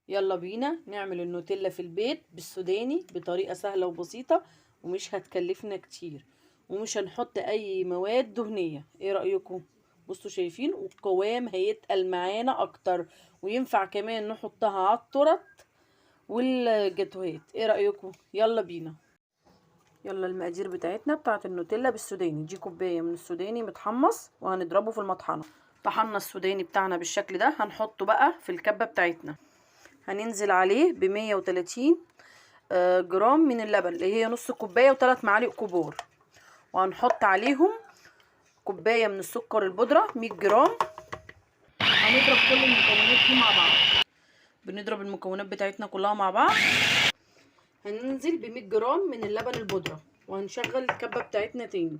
يلا بينا نعمل النوتيلا في البيت بالسوداني بطريقة سهلة وبسيطة، ومش هتكلفنا كتير، ومش هنحط اي مواد دهنية. ايه رأيكم؟ بصوا شايفين، والقوام هيتقل معانا اكتر، وينفع كمان نحطها على التورت والجاتوهات. ايه رأيكم؟ يلا بينا. يلا المقادير بتاعتنا بتاعت النوتيلا بالسوداني. دي كوباية من السوداني متحمص وهنضربه في المطحنة. طحنا السوداني بتاعنا بالشكل ده، هنحطه بقى في الكبة بتاعتنا. هننزل عليه ب130 جرام من اللبن، اللي هي نص كوبايه و3 معالق كبار. وهنحط عليهم كوبايه من السكر البودره 100 جرام. هنضرب كل المكونات دي مع بعض. بنضرب المكونات بتاعتنا كلها مع بعض. هننزل ب100 جرام من اللبن البودره، وهنشغل الكبه بتاعتنا تاني.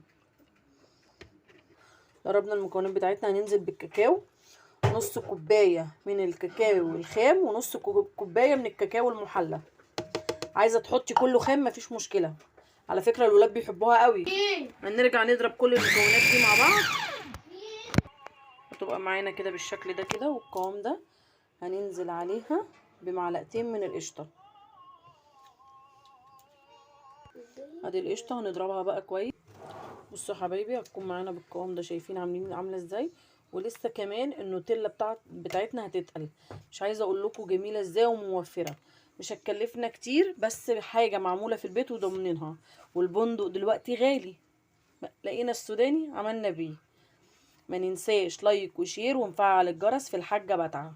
ضربنا المكونات بتاعتنا. هننزل بالكاكاو، نص كوبايه من الكاكاو الخام ونص كوبايه من الكاكاو المحلى. عايزه تحطي كله خام مفيش مشكله، على فكره الولاد بيحبوها قوي. هنرجع نضرب كل المكونات دي مع بعض، هتبقى معانا كده بالشكل ده كده والقوام ده. هننزل عليها بمعلقتين من القشطه. ادي القشطه هنضربها بقى كويس. بصوا يا حبايبي، هتكون معانا بالقوام ده. شايفين عامله ازاي؟ ولسه كمان النوتيلا بتاعتنا هتتقل. مش عايزه اقول لكم جميله ازاي وموفره. مش هتكلفنا كتير، بس حاجه معموله في البيت وضامنينها. والبندق دلوقتي غالي، لقينا السوداني عملنا بيه. ما ننساش لايك وشير ونفعل الجرس في الحاجة بتعه.